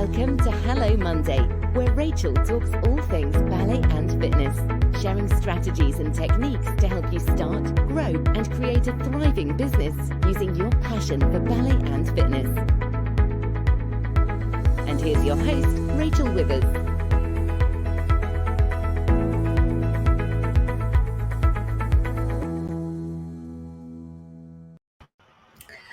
Welcome to Hello Monday, where Rachel talks all things ballet and fitness, sharing strategies and techniques to help you start, grow, and create a thriving business using your passion for ballet and fitness. And here's your host, Rachel Withers.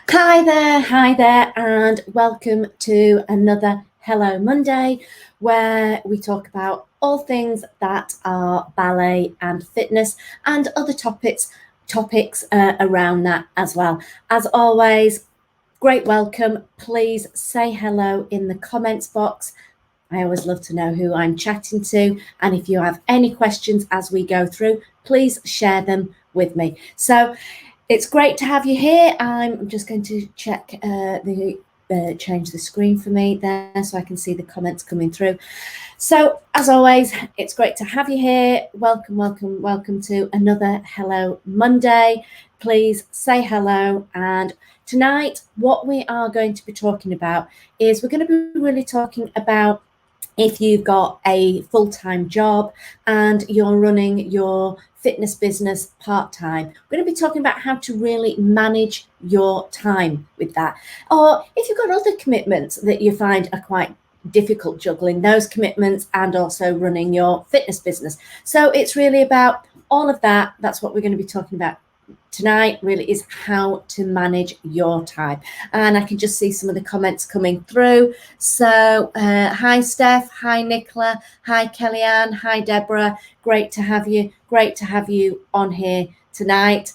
Hi there, and welcome to another Hello Monday, where we talk about all things that are ballet and fitness and other topics around that as well. As always, great welcome. Please say hello in the comments box. I always love to know who I'm chatting to, and if you have any questions as we go through, please share them with me. So it's great to have you here. I'm just going to check change the screen for me there so I can see the comments coming through. So as always, it's great to have you here. Welcome to another Hello Monday. Please say hello. And tonight, what we are going to be talking about is we're going to be really talking about if you've got a full-time job and you're running your fitness business part-time. We're going to be talking about how to really manage your time with that. Or if you've got other commitments that you find are quite difficult, juggling those commitments and also running your fitness business. So it's really about all of that. That's what we're going to be talking about tonight, really, is how to manage your time. And I can just see some of the comments coming through. So hi Steph, hi Nicola, hi Kellyanne, hi Deborah. Great to have you on here tonight.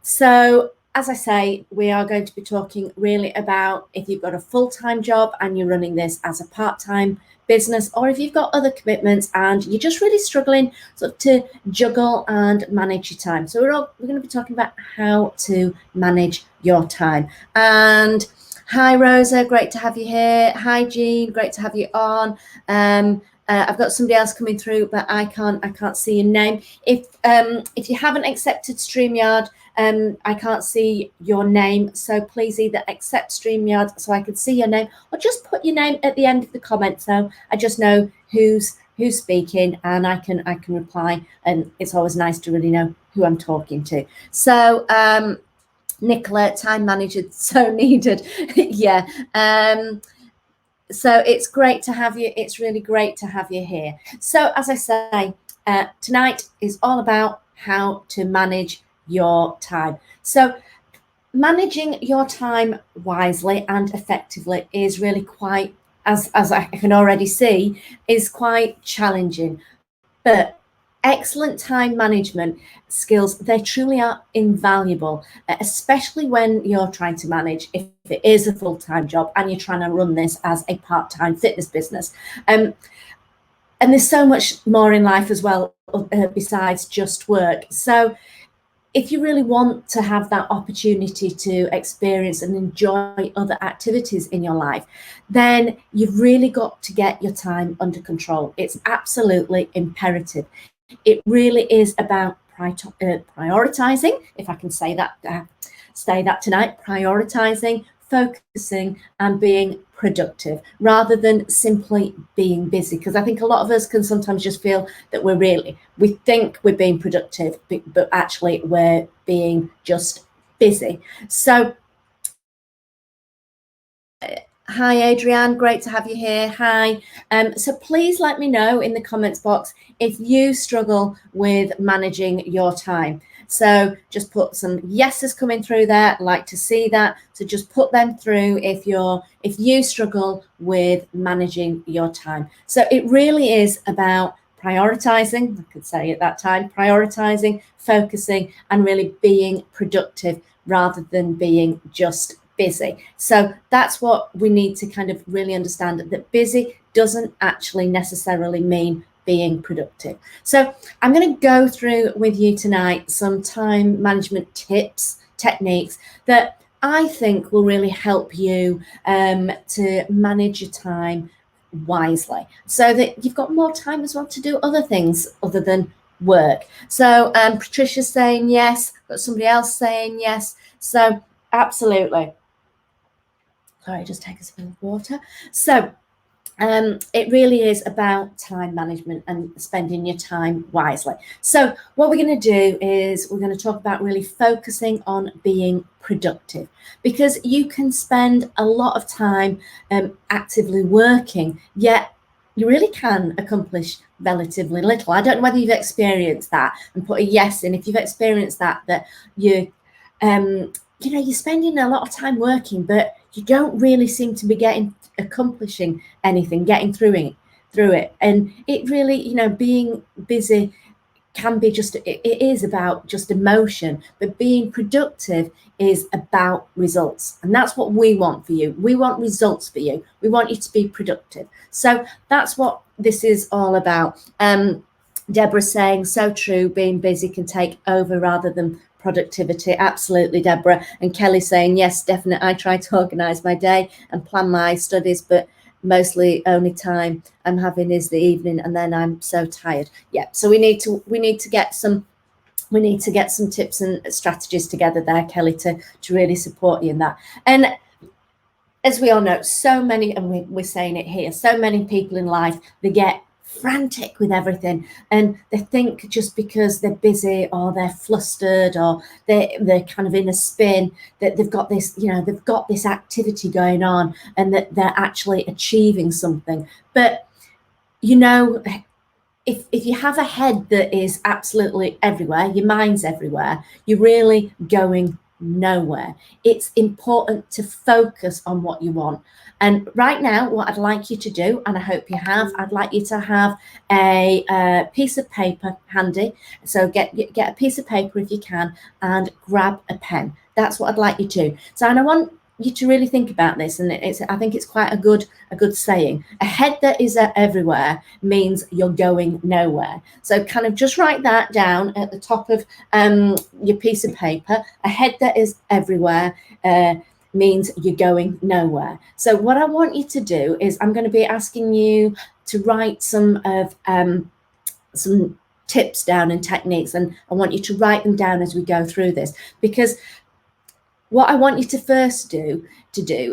So as I say, we are going to be talking really about if you've got a full-time job and you're running this as a part-time business, or if you've got other commitments and you're just really struggling sort of to juggle and manage your time. So we're going to be talking about how to manage your time. And hi Rosa, great to have you here. Hi Jean, great to have you on. I've got somebody else coming through, but I can't see your name. If you haven't accepted StreamYard, I can't see your name, so please either accept StreamYard so I can see your name, or just put your name at the end of the comment so I just know who's speaking and I can reply. And it's always nice to really know who I'm talking to. So Nicola, time manager, so needed. Yeah. So it's great to have you. It's really great to have you here. So as I say, tonight is all about how to manage your time. So managing your time wisely and effectively is really quite, as I can already see, is quite challenging. But excellent time management skills, they truly are invaluable, especially when you're trying to manage, if it is a full-time job and you're trying to run this as a part-time fitness business. And there's so much more in life as well besides just work. So if you really want to have that opportunity to experience and enjoy other activities in your life, then you've really got to get your time under control. It's absolutely imperative. It really is about prioritizing, if I can say that tonight, prioritizing, focusing, and being productive rather than simply being busy. Because I think a lot of us can sometimes just feel that we think we're being productive, but actually we're being just busy. So hi Adrienne, great to have you here. Hi. So please let me know in the comments box if you struggle with managing your time. So just put some yeses coming through there. I'd like to see that. So just put them through if you struggle with managing your time. So it really is about prioritizing, I could say at that time, prioritizing, focusing, and really being productive rather than being just busy. So that's what we need to kind of really understand, that busy doesn't actually necessarily mean being productive. So I'm going to go through with you tonight some time management tips, techniques that I think will really help you to manage your time wisely so that you've got more time as well to do other things other than work. So Patricia's saying yes, got somebody else saying yes. So absolutely. Sorry, just take a sip of water. So it really is about time management and spending your time wisely. So what we're going to do is we're going to talk about really focusing on being productive, because you can spend a lot of time actively working, yet you really can accomplish relatively little. I don't know whether you've experienced that, and put a yes in if you've experienced that you you're spending a lot of time working, but you don't really seem to be accomplishing anything, getting through it. And it really, being busy can be it is about just emotion, but being productive is about results. And that's what we want for you. We want results for you. We want you to be productive. So that's what this is all about. Deborah's saying, so true, being busy can take over rather than productivity. Absolutely, Deborah. And Kelly saying, yes, definitely. I try to organise my day and plan my studies, but mostly only time I'm having is the evening, and then I'm so tired. Yeah. So we need to get some tips and strategies together there, Kelly, to really support you in that. And as we all know, so many, and we're saying it here, so many people in life, they get frantic with everything, and they think just because they're busy or they're flustered or they're kind of in a spin that they've got this activity going on and that they're actually achieving something. But if you have a head that is absolutely everywhere, your mind's everywhere, you're really going nowhere. It's important to focus on what you want. And right now, what I'd like you to do, and I hope you have, I'd like you to have a piece of paper handy. So get a piece of paper if you can, and grab a pen. That's what I'd like you to. So, and I want you to really think about this, and I think it's quite a good saying. A head that is everywhere means you're going nowhere. So kind of just write that down at the top of your piece of paper. A head that is everywhere means you're going nowhere. So what I want you to do is I'm going to be asking you to write some tips down and techniques, and I want you to write them down as we go through this, because what I want you to first do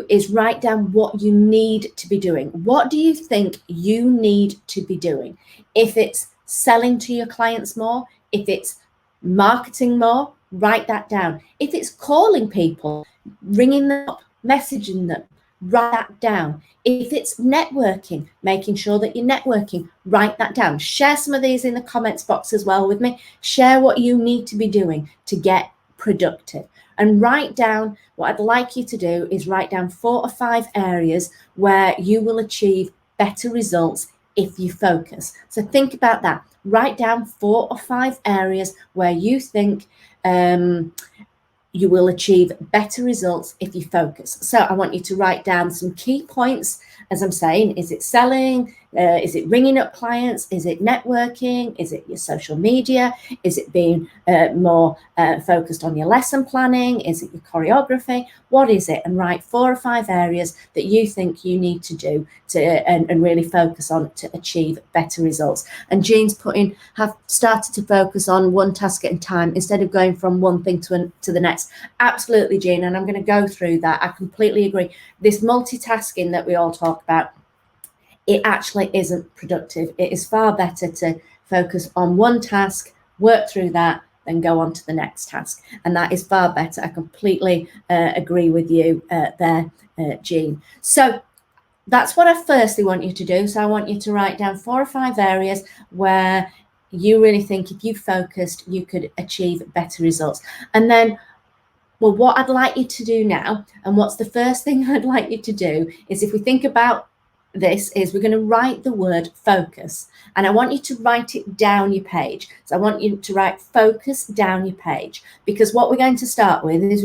is write down what you need to be doing. What do you think you need to be doing? If it's selling to your clients more, if it's marketing more, write that down. If it's calling people, ringing them up, messaging them, write that down. If it's networking, making sure that you're networking, write that down. Share some of these in the comments box as well with me. Share what you need to be doing to get productive. And write down, what I'd like you to do is write down 4 or 5 areas where you will achieve better results if you focus. So think about that. Write down 4 or 5 areas where you think you will achieve better results if you focus. So I want you to write down some key points. As I'm saying, is it selling? Is it ringing up clients? Is it networking? Is it your social media? Is it being more focused on your lesson planning? Is it your choreography? What is it? And write 4 or 5 areas that you think you need to do and really focus on to achieve better results. And Jean's have started to focus on one task at a time instead of going from one thing to the next. Absolutely, Jean. And I'm going to go through that. I completely agree. This multitasking that we all talk about, it actually isn't productive. It is far better to focus on one task, work through that, then go on to the next task. And that is far better. I completely agree with you there, Jean. So that's what I firstly want you to do. So I want you to write down 4 or 5 areas where you really think if you focused, you could achieve better results. And then, well, what I'd like you to do now, and what's the first thing I'd like you to do, is if we think about this, is we're going to write the word focus, and I want you to write it down your page. So I want you to write focus down your page, because what we're going to start with is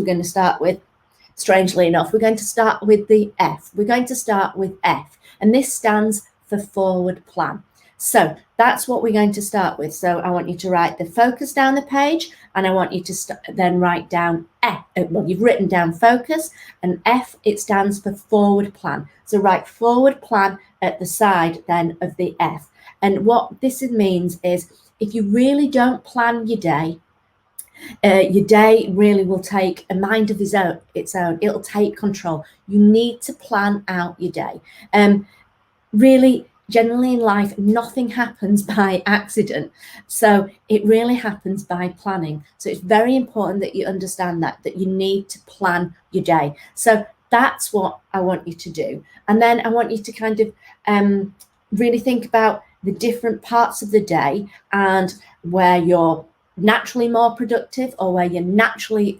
strangely enough, we're going to start with the F. We're going to start with F, and this stands for forward plan. So that's what we're going to start with. So I want you to write the focus down the page, and I want you to then write down F. Well, you've written down focus, and F, it stands for forward plan. So write forward plan at the side then of the F. And what this means is if you really don't plan your day, Your day really will take a mind of its own. It'll take control. You need to plan out your day. Really, generally in life, nothing happens by accident. So it really happens by planning. So it's very important that you understand that you need to plan your day. So that's what I want you to do. And then I want you to kind of really think about the different parts of the day and where you're naturally more productive or where you're naturally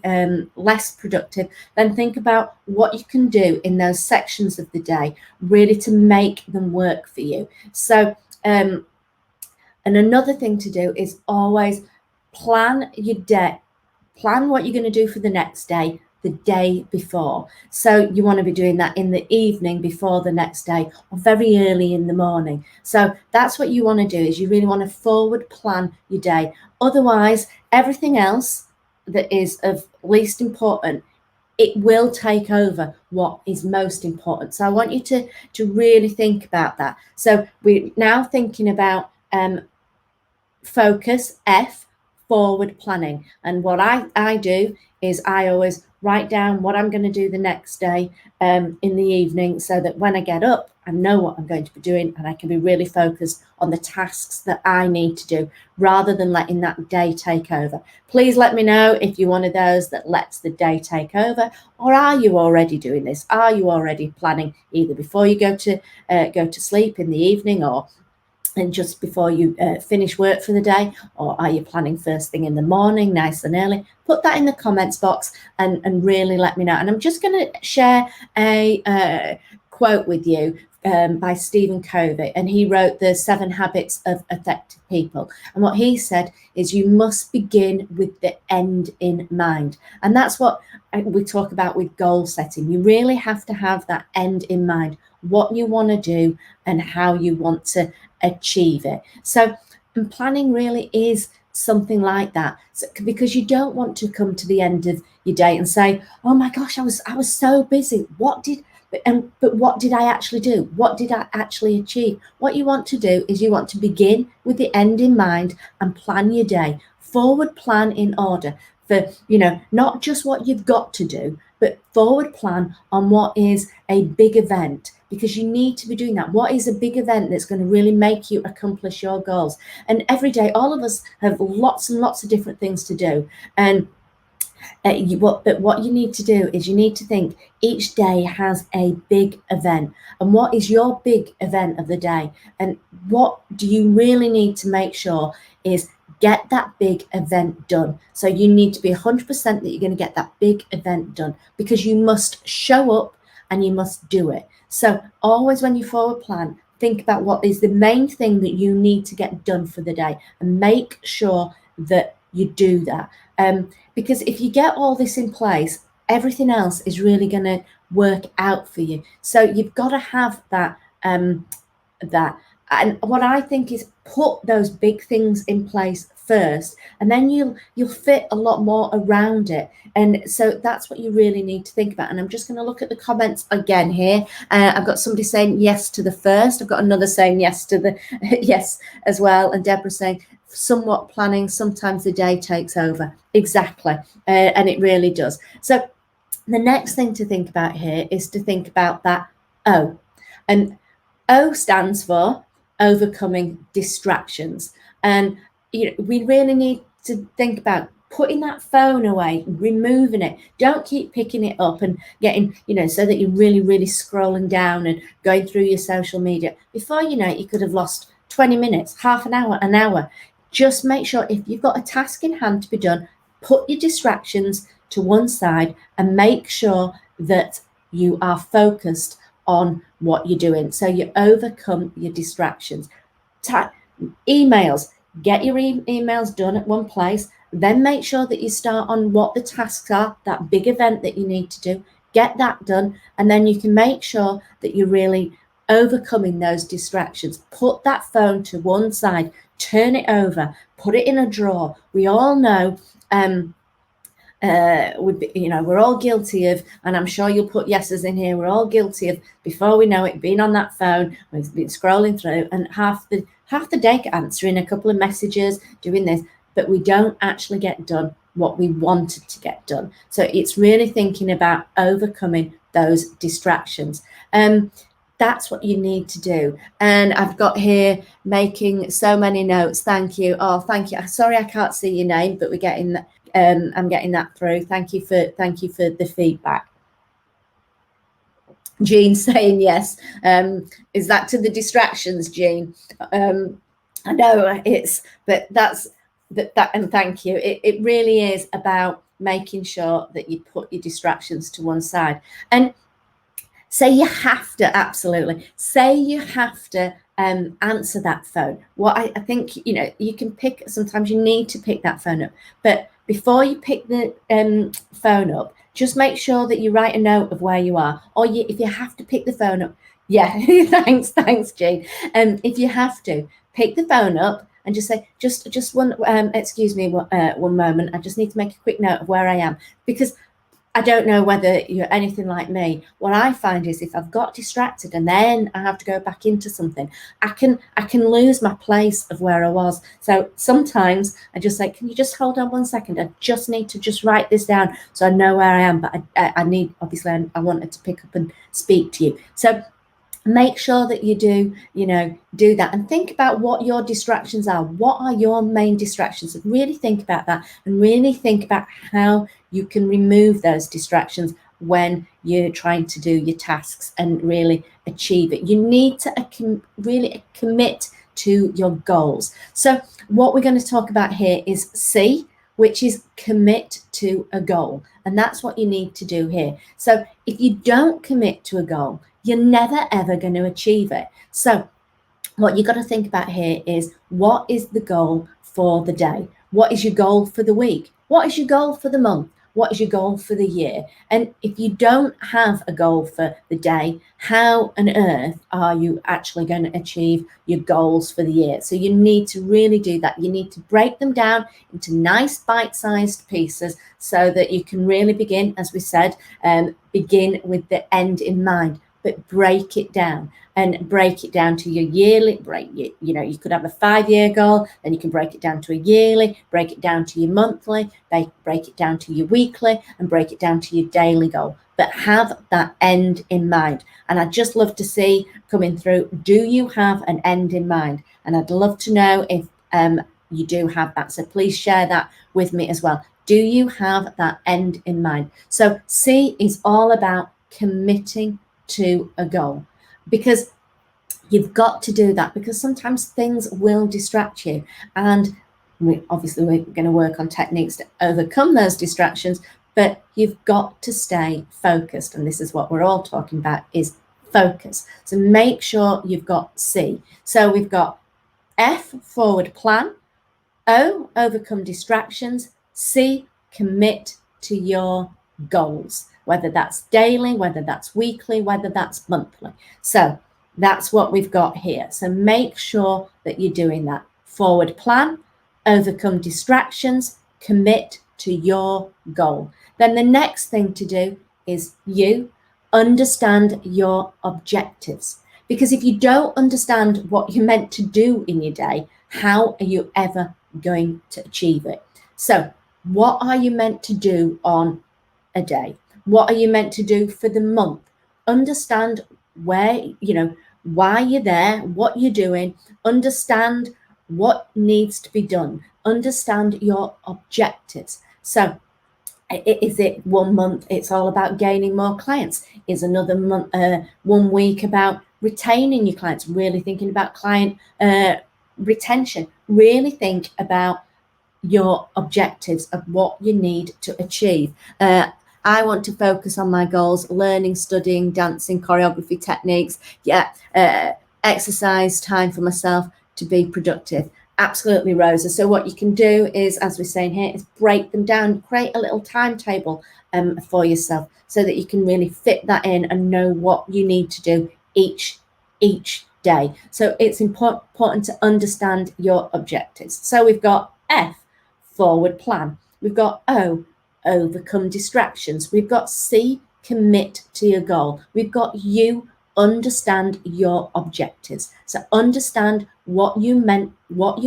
less productive. Then think about what you can do in those sections of the day really to make them work for you. So and another thing to do is always plan your day, plan what you're going to do for the next day the day before. So you want to be doing that in the evening before the next day or very early in the morning. So that's what you want to do, is you really want to forward plan your day. Otherwise, everything else that is of least important, it will take over what is most important. So I want you to really think about that. So we're now thinking about focus, F, forward planning. And what I do is I always write down what I'm going to do the next day in the evening, so that when I get up, I know what I'm going to be doing and I can be really focused on the tasks that I need to do rather than letting that day take over. Please let me know if you're one of those that lets the day take over, or are you already doing this? Are you already planning either before you go to sleep in the evening, or and just before you finish work for the day, or are you planning first thing in the morning, nice and early? Put that in the comments box and really let me know. And I'm just going to share a quote with you by Stephen Covey, and he wrote the 7 Habits of Effective People. And what he said is you must begin with the end in mind. And that's what we talk about with goal setting. You really have to have that end in mind, what you want to do and how you want to achieve it. So, and planning really is something like that. So, because you don't want to come to the end of your day and say, oh my gosh, I was so busy. But what did I actually do? What did I actually achieve? What you want to do is you want to begin with the end in mind and plan your day. Forward plan in order for, not just what you've got to do, but forward plan on what is a big event, because you need to be doing that. What is a big event that's going to really make you accomplish your goals? And every day, all of us have lots and lots of different things to do. And but what you need to do is you need to think each day has a big event. And what is your big event of the day? And what do you really need to make sure is get that big event done. So you need to be 100% that you're going to get that big event done, because you must show up and you must do it. So always when you forward plan, think about what is the main thing that you need to get done for the day and make sure that you do that. Because if you get all this in place, everything else is really going to work out for you. So you've got to have that. And what I think is put those big things in place first, and then you'll fit a lot more around it. And so that's what you really need to think about. And I'm just going to look at the comments again here. I've got somebody saying yes to the first. I've got another saying yes to the yes as well. And Deborah saying somewhat planning, sometimes the day takes over. Exactly. And it really does. So the next thing to think about here is to think about that O. And O stands for overcoming distractions. And we really need to think about putting that phone away, removing it. Don't keep picking it up and getting, so that you're really, really scrolling down and going through your social media. Before you know it, you could have lost 20 minutes, half an hour. Just make sure if you've got a task in hand to be done, put your distractions to one side and make sure that you are focused on what you're doing. So you overcome your distractions. Emails, get your emails done at one place, then make sure that you start on what the tasks are, that big event that you need to do, get that done, and then you can make sure that you're really overcoming those distractions. Put that phone to one side, turn it over, put it in a drawer. We all know we're all guilty of, and I'm sure you'll put yeses in here, we're all guilty of, before we know it, being on that phone, we've been scrolling through, and half the day answering a couple of messages, doing this, but we don't actually get done what we wanted to get done. So it's really thinking about overcoming those distractions. That's what you need to do. And I've got here making so many notes. Thank you. Oh, thank you. Sorry, I can't see your name, but we're getting I'm getting that through. Thank you for the feedback. Jean saying yes. Is that to the distractions, Jean? I know but and thank you. It really is about making sure that you put your distractions to one side. And say you have to, absolutely. Say you have to answer that phone. What I think, you can pick, sometimes you need to pick that phone up. But before you pick the phone up, just make sure that you write a note of where you are. Or if you have to pick the phone up, yeah, thanks, Jane. If you have to, pick the phone up and just say, just one, excuse me, one moment. I just need to make a quick note of where I am. Because I don't know whether you're anything like me. What I find is if I've got distracted and then I have to go back into something, I can lose my place of where I was. So sometimes I just say, can you just hold on 1 second? I just need to just write this down so I know where I am. But I need, obviously, I wanted to pick up and speak to you. So make sure that you do that, and think about what your distractions are. What are your main distractions? And really think about that, and really think about how you can remove those distractions when you're trying to do your tasks and really achieve it. You need to really commit to your goals. So what we're going to talk about here is C, which is commit to a goal. And that's what you need to do here. So if you don't commit to a goal, you're never, ever going to achieve it. So what you've got to think about here is, what is the goal for the day? What is your goal for the week? What is your goal for the month? What is your goal for the year? And if you don't have a goal for the day, how on earth are you actually going to achieve your goals for the year? So you need to really do that. You need to break them down into nice bite-sized pieces so that you can really begin, as we said, begin with the end in mind. But break it down, and break it down to your yearly you could have a 5-year goal, then you can break it down to a yearly, break it down to your monthly, break it down to your weekly, and break it down to your daily goal. But have that end in mind. And I'd just love to see coming through, do you have an end in mind? And I'd love to know if you do have that. So please share that with me as well. Do you have that end in mind? So C is all about committing to a goal, because you've got to do that, because sometimes things will distract you, and we're going to work on techniques to overcome those distractions, but you've got to stay focused, and this is what we're all talking about, is focus. So make sure you've got C. So we've got F, forward plan; O, overcome distractions; C, commit to your goals, whether that's daily, whether that's weekly, whether that's monthly. So that's what we've got here. So make sure that you're doing that. Forward plan, overcome distractions, commit to your goal. Then the next thing to do is you understand your objectives. Because if you don't understand what you're meant to do in your day, how are you ever going to achieve it? So what are you meant to do on a day? What are you meant to do for the month? Understand why you're there, what you're doing, understand what needs to be done, understand your objectives. So is it 1 month it's all about gaining more clients? Is another month 1 week about retaining your clients? Really thinking about client retention. Really think about your objectives of what you need to achieve. I want to focus on my goals: learning, studying, dancing, choreography, techniques, exercise, time for myself to be productive. Absolutely, Rosa. So what you can do is, as we're saying here, is break them down, create a little timetable for yourself so that you can really fit that in and know what you need to do each day. So it's important to understand your objectives. So we've got F, forward plan. We've got O, overcome distractions. We've got C, commit to your goal. We've got U, understand your objectives. So understand what you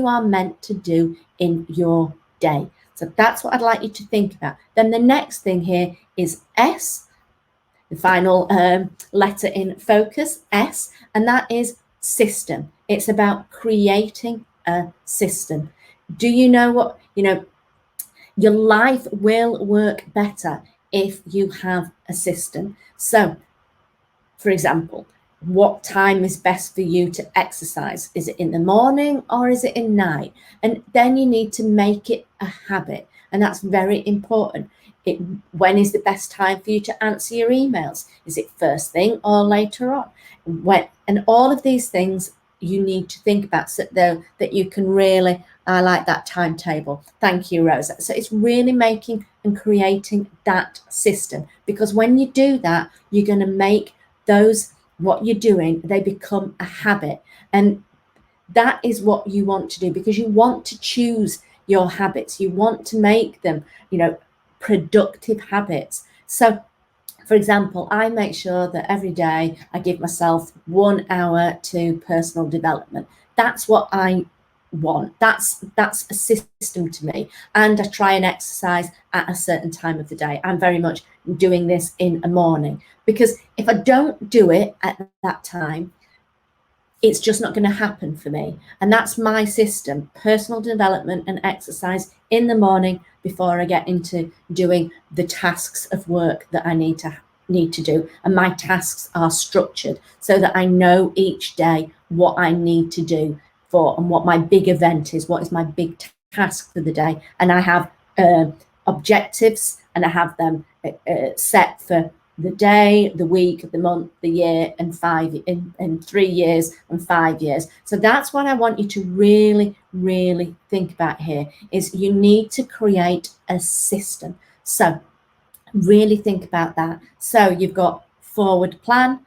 are meant to do in your day. So that's what I'd like you to think about. Then the next thing here is S, the final letter in focus, S, and that is system. It's about creating a system. Do you know what, your life will work better if you have a system. So, for example, what time is best for you to exercise? Is it in the morning or is it in night? And then you need to make it a habit. And that's very important. When is the best time for you to answer your emails? Is it first thing or later on? And all of these things you need to think about so that you can really, I like that timetable. Thank you, Rosa. So it's really making and creating that system, because when you do that, you're going to make those, what you're doing, they become a habit. And that is what you want to do, because you want to choose your habits. You want to make them, productive habits. So, for example, I make sure that every day I give myself 1 hour to personal development. That's what I want. That's a system to me. And I try and exercise at a certain time of the day. I'm very much doing this in a morning, because if I don't do it at that time, it's just not going to happen for me. And that's my system: personal development and exercise in the morning before I get into doing the tasks of work that I need to do. And my tasks are structured so that I know each day what I need to do for, and what my big event is, what is my big task for the day. And I have objectives, and I have them set for the day, the week, the month, the year, and 3 years and 5 years. So that's what I want you to really, really think about here, is you need to create a system. So really think about that. So you've got forward plan,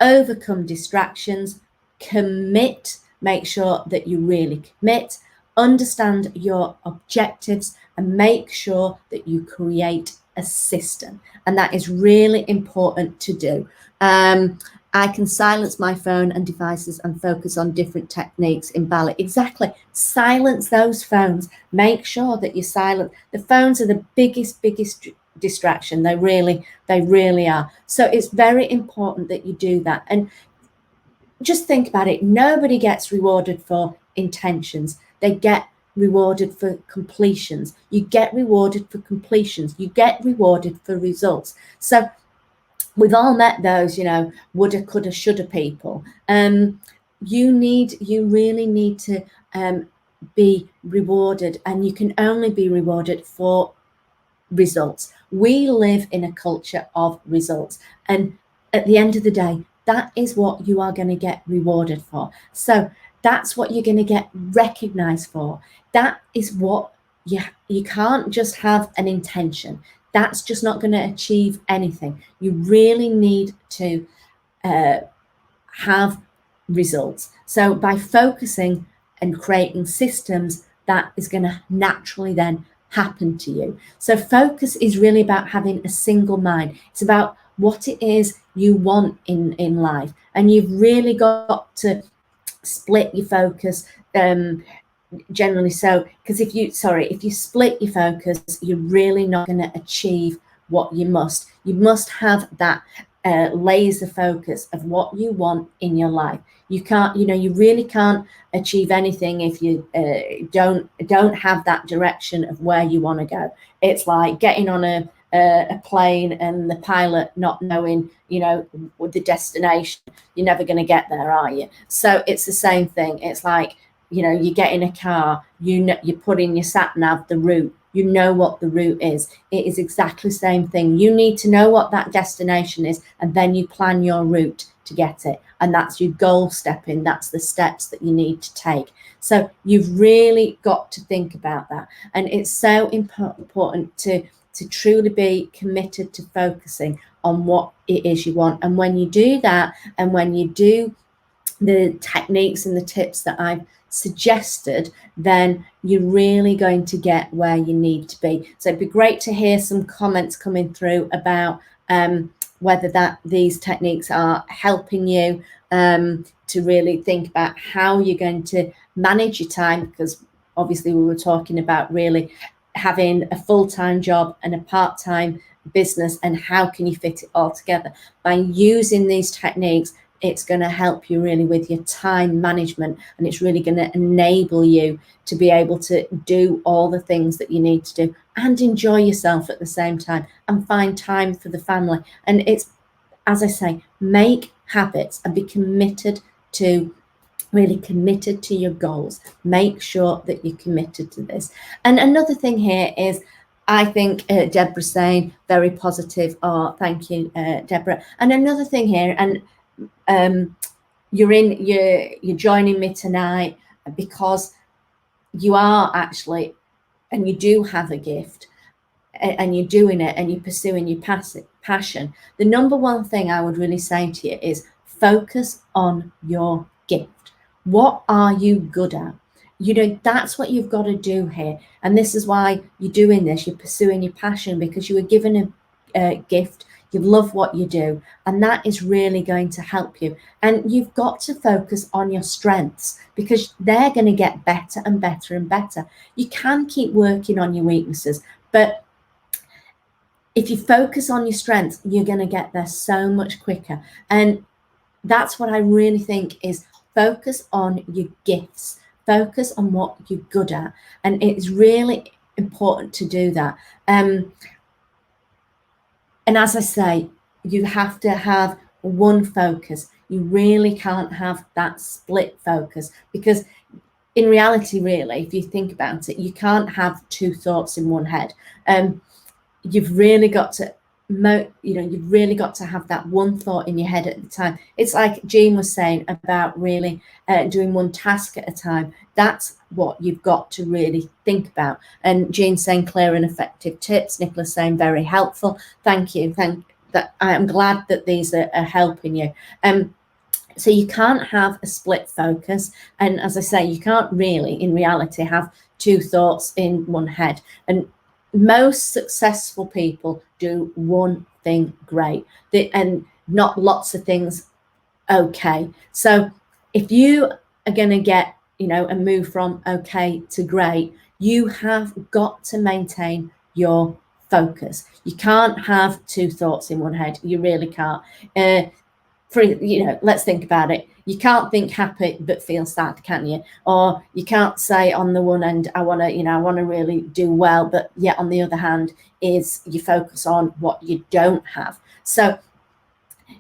overcome distractions, commit, make sure that you really commit, understand your objectives, and make sure that you create a system. And that is really important to do. I can silence my phone and devices and focus on different techniques in ballet. Exactly. Silence those phones. Make sure that you silence. The phones are the biggest distraction. They really are. So it's very important that you do that. And just think about it. Nobody gets rewarded for intentions. They get rewarded for completions. You get rewarded for completions. You get rewarded for results. So we've all met those, woulda, coulda, shoulda people. You really need to be rewarded, and you can only be rewarded for results. We live in a culture of results, and at the end of the day, that is what you are going to get rewarded for. So that's what you're going to get recognized for. That is what you can't just have an intention. That's just not going to achieve anything. You really need to have results. So by focusing and creating systems, that is going to naturally then happen to you. So focus is really about having a single mind. It's about what it is you want in life. And you've really got to split your focus generally. So because if you split your focus, you're really not going to achieve what you must have that laser focus of what you want in your life. You can't, you really can't achieve anything if you don't have that direction of where you want to go. It's like getting on a plane and the pilot not knowing, the destination. You're never going to get there, are you? So it's the same thing. It's like, you get in a car, you put in your sat nav the route. You know what the route is. It is exactly the same thing. You need to know what that destination is, and then you plan your route to get it. And that's your goal stepping. That's the steps that you need to take. So you've really got to think about that. And it's so important to truly be committed to focusing on what it is you want. And when you do that, and when you do the techniques and the tips that I've suggested, then you're really going to get where you need to be. So it'd be great to hear some comments coming through about whether these techniques are helping you to really think about how you're going to manage your time, because obviously we were talking about really having a full-time job and a part-time business, and how can you fit it all together? By using these techniques, it's going to help you really with your time management, and it's really going to enable you to be able to do all the things that you need to do and enjoy yourself at the same time and find time for the family. And it's, as I say, make habits and be committed to, really committed to your goals. Make sure that you're committed to this. And another thing here is, I think Deborah's saying very positive. Oh, thank you, Deborah. And another thing here, and you're joining me tonight because you are actually, and you do have a gift, and you're doing it and you're pursuing your passion. The number one thing I would really say to you is focus on your gift. What are you good at? You know, that's what you've got to do here. And this is why you're doing this. You're pursuing your passion because you were given a gift. You love what you do, and that is really going to help you. And you've got to focus on your strengths because they're going to get better and better and better. You can keep working on your weaknesses, but if you focus on your strengths, you're going to get there so much quicker. And that's what I really think is, focus on your gifts, focus on what you're good at. And it's really important to do that. And as I say, you have to have one focus. You really can't have that split focus, because in reality, really, if you think about it, you can't have two thoughts in one head. You've really got to, you've really got to have that one thought in your head at the time. It's like Jean was saying about really doing one task at a time. That's what you've got to really think about. And Jean saying clear and effective tips. Nicholas saying very helpful. Thank you. I'm glad that these are helping you. So you can't have a split focus. And as I say, you can't really, in reality, have two thoughts in one head. And most successful people do one thing great, and not lots of things okay. So if you are going to get, and move from okay to great, you have got to maintain your focus. You can't have two thoughts in one head. You really can't. Let's think about it. You can't think happy but feel sad, can you? Or you can't say on the one end, I want to really do well, but yet on the other hand is you focus on what you don't have. So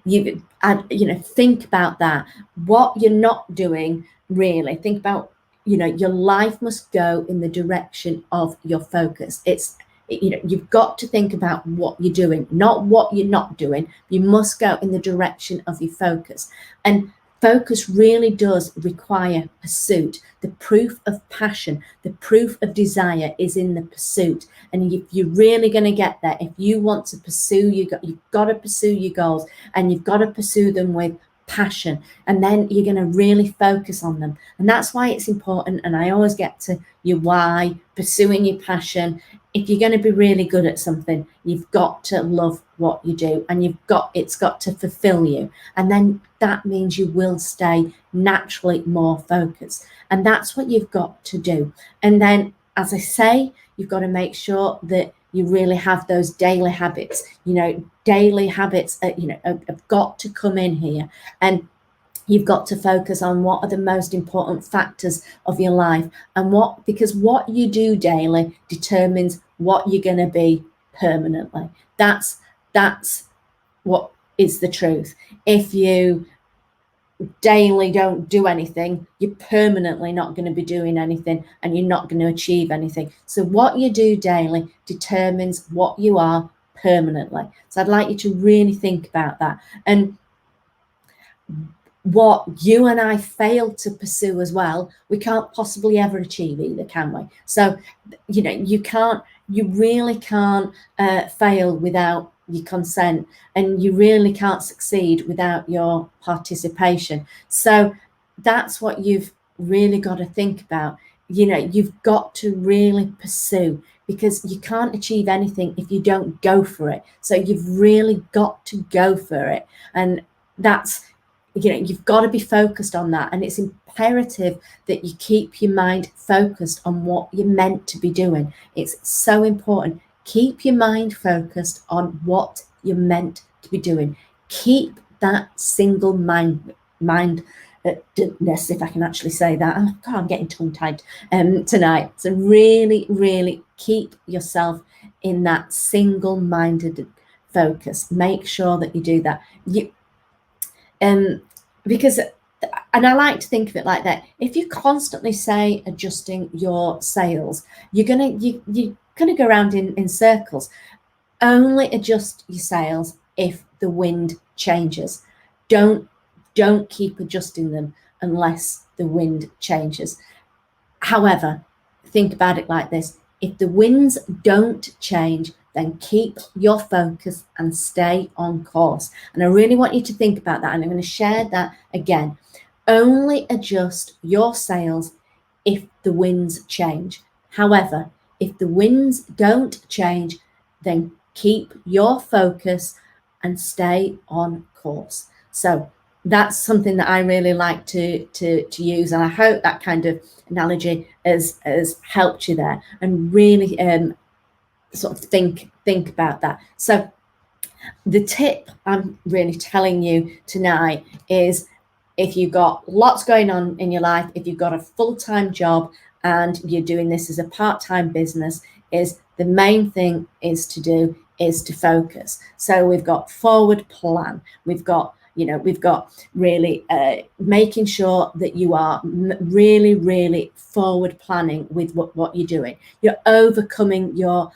think about that. What you're not doing, really think about, your life must go in the direction of your focus. You've got to think about what you're doing, not what you're not doing. You must go in the direction of your focus. And focus really does require pursuit. The proof of passion, the proof of desire is in the pursuit. And if you're really going to get there, if you want to pursue, you've got to pursue your goals, and you've got to pursue them with passion, and then you're going to really focus on them. And that's why it's important. And I always get to your why, pursuing your passion. If you're going to be really good at something, you've got to love what you do, and it's got to fulfill you. And then that means you will stay naturally more focused. And that's what you've got to do. And then, as I say, you've got to make sure that you really have those daily habits. Daily habits have got to come in here. And you've got to focus on what are the most important factors of your life, and because what you do daily determines what you're going to be permanently. That's what is the truth. If you daily don't do anything, you're permanently not going to be doing anything, and you're not going to achieve anything. So what you do daily determines what you are permanently. So I'd like you to really think about that. And what you and I fail to pursue as well, we can't possibly ever achieve either, can we? So, you really can't fail without your consent, and you really can't succeed without your participation. So that's what you've really got to think about. You've got to really pursue, because you can't achieve anything if you don't go for it. So you've really got to go for it. And that's you've got to be focused on that, and it's imperative that you keep your mind focused on what you're meant to be doing. It's so important. Keep your mind focused on what you're meant to be doing. Keep that single mindedness, if I can actually say that. Oh God, I'm getting tongue-tied tonight. So really keep yourself in that single-minded focus. Make sure that you do that. Because, and I like to think of it like that, if you constantly say adjusting your sales, you're gonna go around in circles. Only adjust your sales if the wind changes. Don't keep adjusting them unless the wind changes. However, think about it like this: if the winds don't change, then keep your focus and stay on course. And I really want you to think about that, and I'm going to share that again. Only adjust your sales if the winds change. However, if the winds don't change, then keep your focus and stay on course. So that's something that I really like to use, and I hope that kind of analogy has helped you there, and really sort of think about that. So the tip I'm really telling you tonight is, if you've got lots going on in your life, if you've got a full-time job and you're doing this as a part-time business, is the main thing is to focus. So we've got forward plan, we've got really making sure that you are really forward planning with what you're doing. You're overcoming your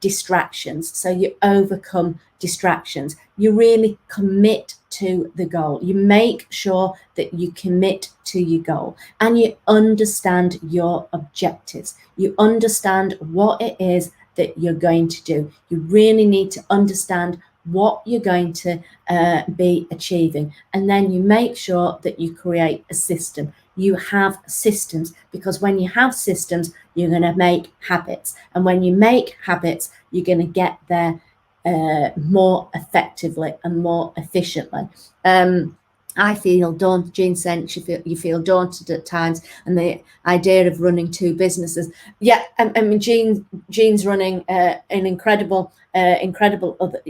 distractions. So you overcome distractions. You really commit to the goal. You make sure that you commit to your goal, and you understand your objectives. You understand what it is that you're going to do. You really need to understand what you're going to be achieving, and then you make sure that you create a system. You have systems, because when you have systems, you're going to make habits, and when you make habits, you're going to get there more effectively and more efficiently. I feel daunted. Jean said you feel daunted at times, and the idea of running two businesses. Yeah, I mean, Jean's running an incredible other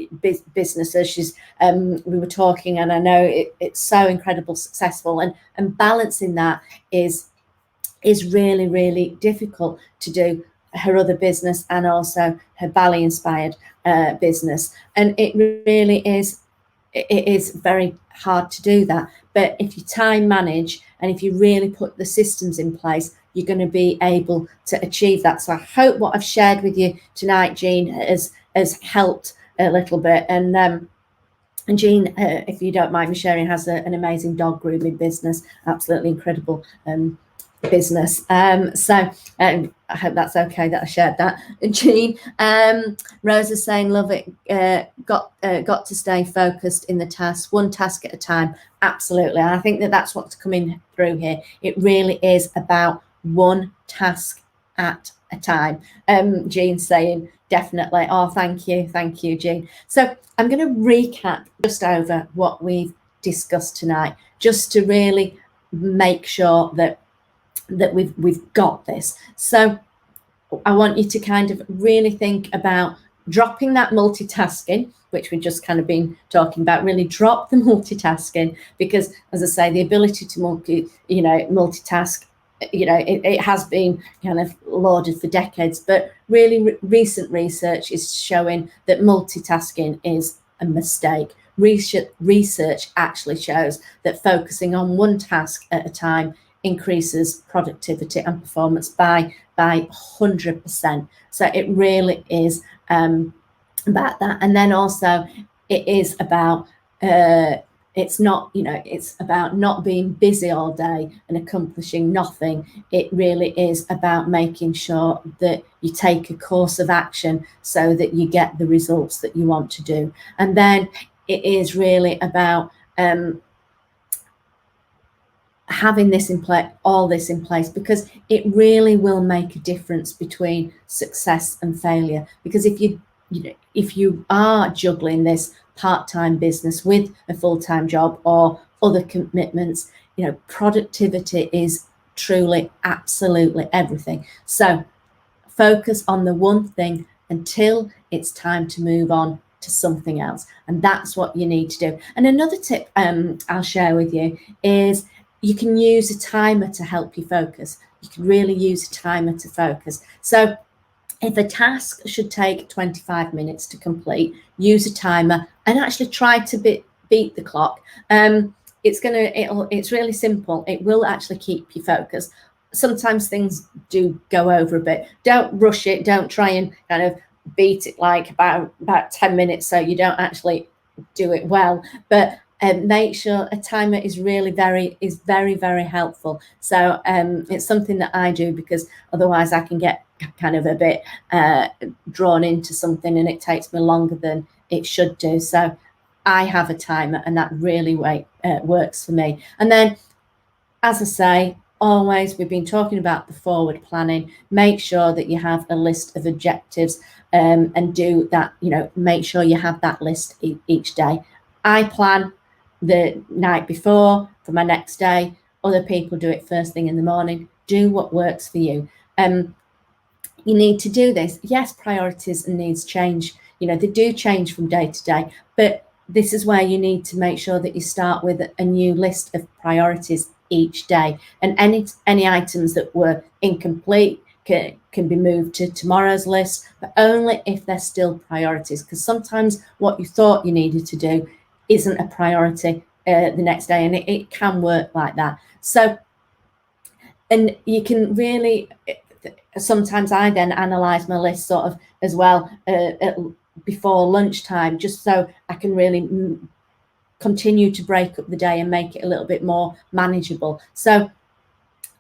businesses. She's we were talking, and I know it's so incredible successful, and balancing that is really difficult to do. Her other business and also her ballet inspired business, and it really is. It is very hard to do that, but if you time manage and if you really put the systems in place, you're going to be able to achieve that. So I hope what I've shared with you tonight, Jean, has helped a little bit. And Jean, if you don't mind me sharing, has an amazing dog grooming business, absolutely incredible business. So I hope that's okay that I shared that. Jean, Rosa's saying, love it. Got to stay focused in the task, one task at a time. Absolutely. And I think that's what's coming through here. It really is about one task at a time. Jean saying, definitely. Oh, thank you, Jean. So I'm going to recap just over what we've discussed tonight, just to really make sure that we've got this. So I want you to kind of really think about dropping that multitasking, which we've just kind of been talking about. Really drop the multitasking, because, as I say, the ability to multitask, it has been kind of lauded for decades, but really recent research is showing that multitasking is a mistake. Research actually shows that focusing on one task at a time increases productivity and performance by 100%. So it really is about that. And then also it is about it's about not being busy all day and accomplishing nothing. It really is about making sure that you take a course of action so that you get the results that you want to do. And then it is really about having this in place, all this in place, because it really will make a difference between success and failure. Because if you are juggling this part-time business with a full-time job, or other commitments. Productivity is truly, absolutely everything. So focus on the one thing until it's time to move on to something else. And that's what you need to do. And another tip I'll share with you is you can use a timer to help you focus. You can really use a timer to focus. So if a task should take 25 minutes to complete, use a timer and actually try to beat the clock. It's really simple. It will actually keep you focused. Sometimes things do go over a bit. Don't rush it. Don't try and kind of beat it like about 10 minutes so you don't actually do it well. But make sure a timer is very, very helpful. So it's something that I do because otherwise I can get kind of a bit drawn into something and it takes me longer than it should do. So I have a timer and that really works for me. And then, as I say, always, we've been talking about the forward planning. Make sure that you have a list of objectives and do that, make sure you have that list each day. I plan the night before for my next day. Other people do it first thing in the morning. Do what works for you. You need to do this. Yes, priorities and needs change. They do change from day to day, but this is where you need to make sure that you start with a new list of priorities each day, and any items that were incomplete can be moved to tomorrow's list, but only if they're still priorities, because sometimes what you thought you needed to do isn't a priority the next day, and it can work like that. So, and you can really, sometimes I then analyze my list sort of as well before lunchtime, just so I can really continue to break up the day and make it a little bit more manageable. So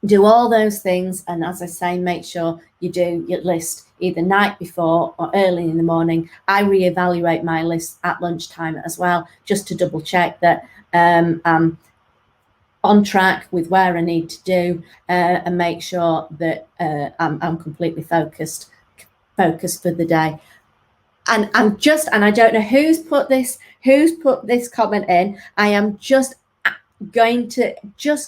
do all those things, and as I say, make sure you do your list either night before or early in the morning. I reevaluate my list at lunchtime as well, just to double check that I'm on track with where I need to do and make sure that I'm completely focused for the day. And I don't know who's put this comment in. I am just going to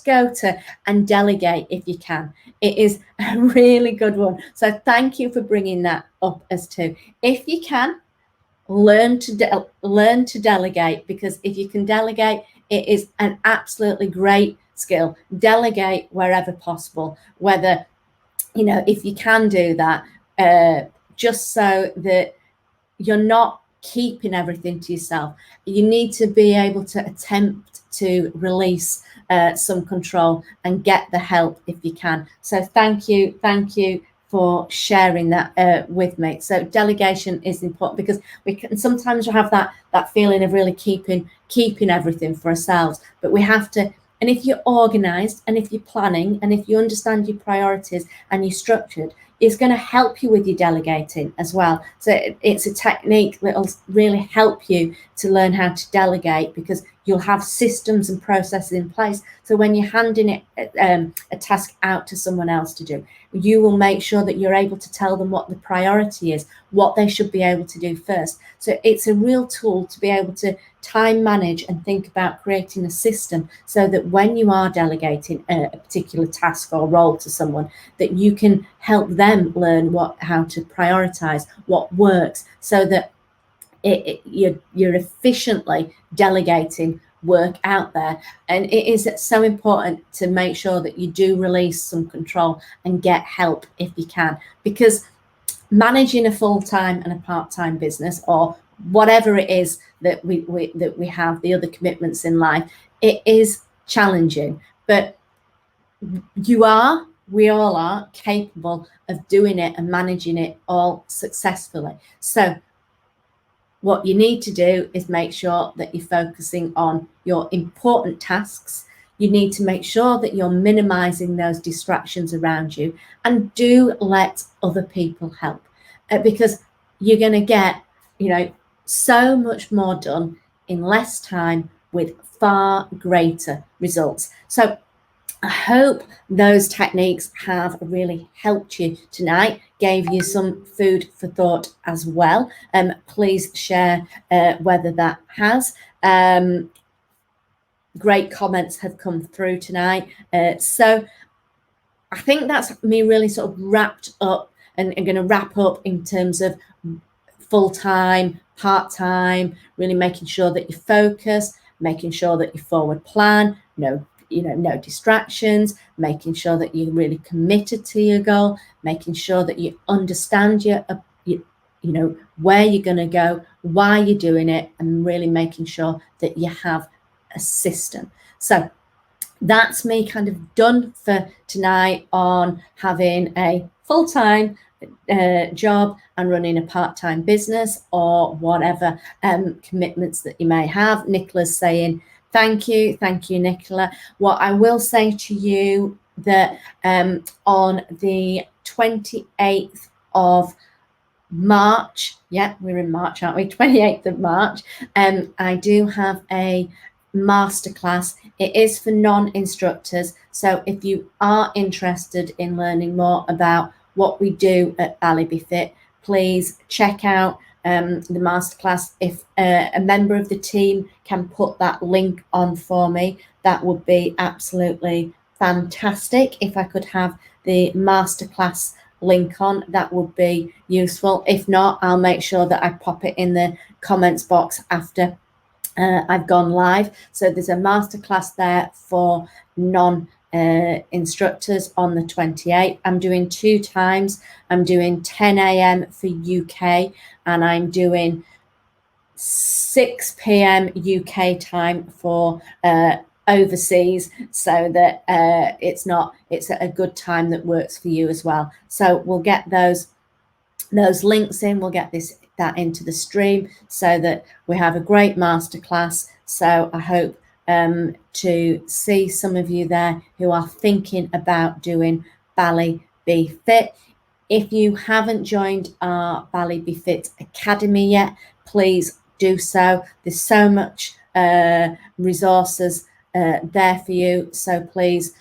go to and delegate if you can. It is a really good one. So thank you for bringing that up as too. If you can, learn to delegate, because if you can delegate, it is an absolutely great skill. Delegate wherever possible, whether, if you can do that, just so that you're not keeping everything to yourself. You need to be able to attempt to release some control and get the help if you can. So thank you for sharing that with me. So delegation is important, because we can sometimes have that feeling of really keeping everything for ourselves, but we have to. And if you're organized, and if you're planning, and if you understand your priorities and you're structured, it's going to help you with your delegating as well. So it's a technique that will really help you to learn how to delegate, because you'll have systems and processes in place. So when you're handing a task out to someone else to do, you will make sure that you're able to tell them what the priority is, what they should be able to do first. So it's a real tool to be able to time manage and think about creating a system, so that when you are delegating a particular task or role to someone, that you can help them learn how to prioritize what works, so that you're efficiently delegating work out there. And it is so important to make sure that you do release some control and get help if you can, because managing a full-time and a part-time business, or whatever it is that we have, the other commitments in life, it is challenging, but we all are capable of doing it and managing it all successfully. So what you need to do is make sure that you're focusing on your important tasks. You need to make sure that you're minimizing those distractions around you, and do let other people help, because you're going to get, so much more done in less time with far greater results. So I hope those techniques have really helped you tonight, gave you some food for thought as well. Please share whether that has. great comments have come through tonight. So I think that's me really sort of wrapped up and going to wrap up in terms of full-time, part-time, really making sure that you focus, making sure that you forward plan, no distractions, making sure that you're really committed to your goal, making sure that you understand where you're going to go, why you're doing it, and really making sure that you have a system. So that's me kind of done for tonight on having a full-time job and running a part-time business, or whatever commitments that you may have. Nicola's saying thank you, Nicola. What I will say to you that on the 28th of March, yeah, we're in March, aren't we? 28th of March, I do have a masterclass. It is for non-instructors, so if you are interested in learning more about what we do at BeFit, please check out the masterclass. If a member of the team can put that link on for me, that would be absolutely fantastic. If I could have the masterclass link on, that would be useful. If not, I'll make sure that I pop it in the comments box after I've gone live. So there's a masterclass there for non-instructors on the 28th. I'm doing 2 times. I'm doing 10 a.m. for UK, and I'm doing 6 p.m. UK time for overseas, so that it's a good time that works for you as well. So we'll get those links in, we'll get that into the stream, so that we have a great masterclass. So I hope to see some of you there who are thinking about doing BeFit. If you haven't joined our BeFit Academy yet, please do so. There's so much resources there for you, so please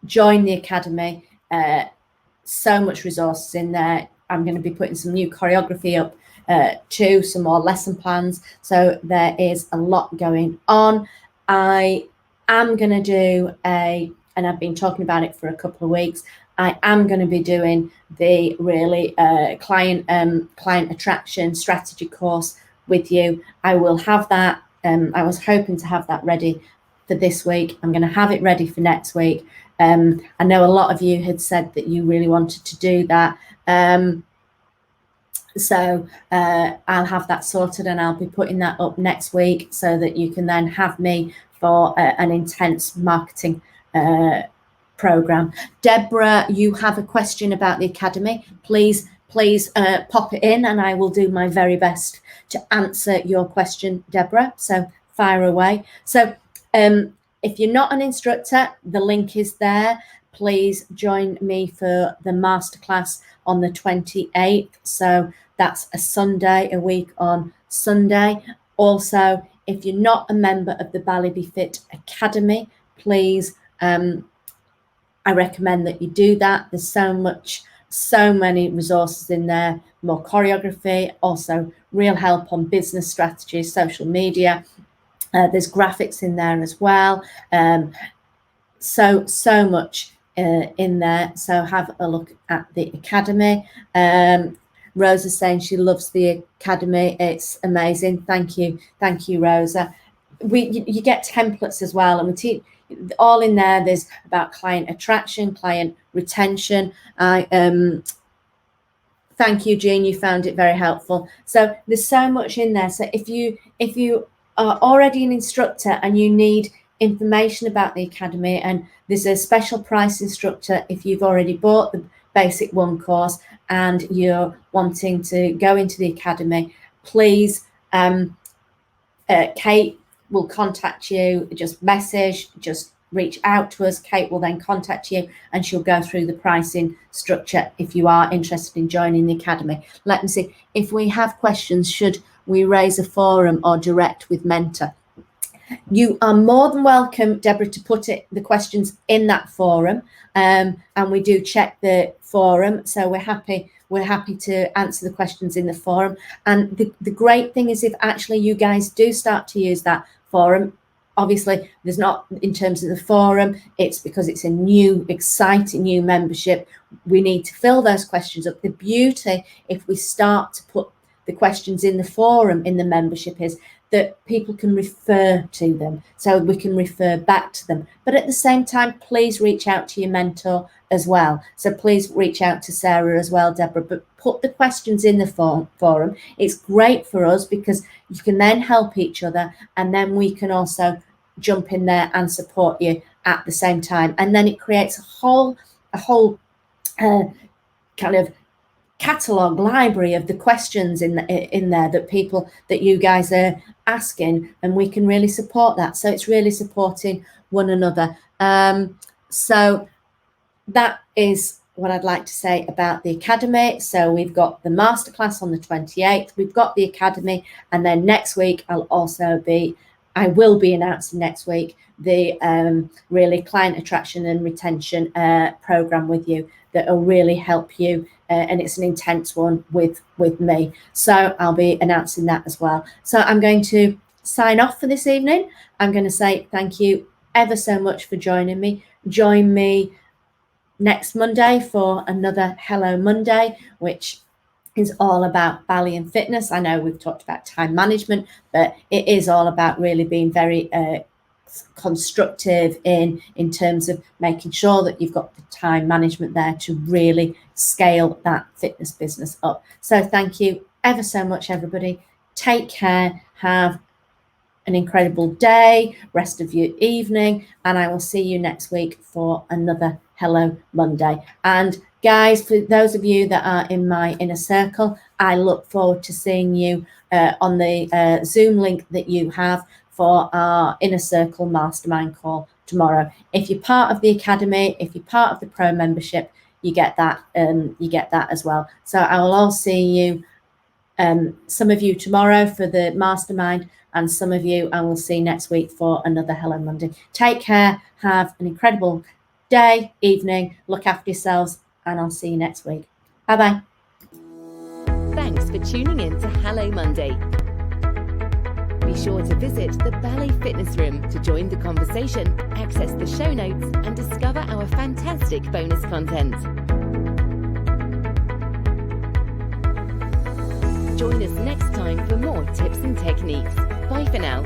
join the academy. So much resources in there. I'm going to be putting some new choreography up too, some more lesson plans, so there is a lot going on. I am going to do and I've been talking about it for a couple of weeks, I am going to be doing the really client attraction strategy course with you. I will have that. I was hoping to have that ready for this week. I'm going to have it ready for next week. I know a lot of you had said that you really wanted to do that. So I'll have that sorted, and I'll be putting that up next week, so that you can then have me for an intense marketing program. Deborah, you have a question about the academy. Please pop it in, and I will do my very best to answer your question, Deborah. So fire away. So if you're not an instructor, the link is there. Please join me for the masterclass on the 28th. So that's a Sunday, a week on Sunday. Also, if you're not a member of the BeFit Academy, please, I recommend that you do that. There's so many resources in there, more choreography, also real help on business strategies, social media. There's graphics in there as well. So much in there. So have a look at the academy. Rosa's saying she loves the academy. It's amazing. Thank you, Rosa. You get templates as well, and we teach all in there. There's about client attraction, client retention. Thank you, Jean. You found it very helpful. So there's so much in there. So if you are already an instructor and you need information about the academy, and there's a special price instructor if you've already bought the basic 1 course and you're wanting to go into the academy, please, Kate will contact you. Just reach out to us. Kate will then contact you, and she'll go through the pricing structure if you are interested in joining the academy. Let me see if we have questions. Should we raise a forum or direct with Mentor? You are more than welcome, Deborah, to put the questions in that forum, and we do check the forum, so we're we're happy to answer the questions in the forum. And the great thing is, if actually you guys do start to use that forum, obviously there's not, in terms of the forum, it's because it's a new, exciting new membership. We need to fill those questions up. The beauty, if we start to put the questions in the forum, in the membership, is that people can refer to them, so we can refer back to them. But at the same time, please reach out to your mentor as well. So please reach out to Sarah as well, Deborah, but put the questions in the forum. It's great for us because you can then help each other, and then we can also jump in there and support you at the same time. And then it creates a whole kind of catalogue library of the questions in there that you guys are asking, and we can really support that. So it's really supporting one another. So that is what I'd like to say about the Academy. So we've got the masterclass on the 28th, we've got the Academy, and then next week I will be announcing next week the really client attraction and retention program with you that will really help you, and it's an intense one with me. So I'll be announcing that as well. So I'm going to sign off for this evening. I'm going to say thank you ever so much for joining me. Join me next Monday for another Hello Monday, which is all about ballet and fitness. I know we've talked about time management, but it is all about really being very constructive in terms of making sure that you've got the time management there to really scale that fitness business up. So thank you ever so much, everybody. Take care. Have an incredible day, rest of your evening, and I will see you next week for another Hello Monday. And guys, for those of you that are in my inner circle, I look forward to seeing you on the Zoom link that you have for our inner circle mastermind call tomorrow. If you're part of the Academy, if you're part of the pro membership, you get that as well. So I will all see you, some of you tomorrow for the mastermind, and some of you I will see next week for another Hello Monday. Take care, have an incredible day, evening, look after yourselves, and I'll see you next week. Bye-bye. Thanks for tuning in to Hello Monday. Be sure to visit the Ballet Fitness Room to join the conversation, access the show notes, and discover our fantastic bonus content. Join us next time for more tips and techniques. Bye for now.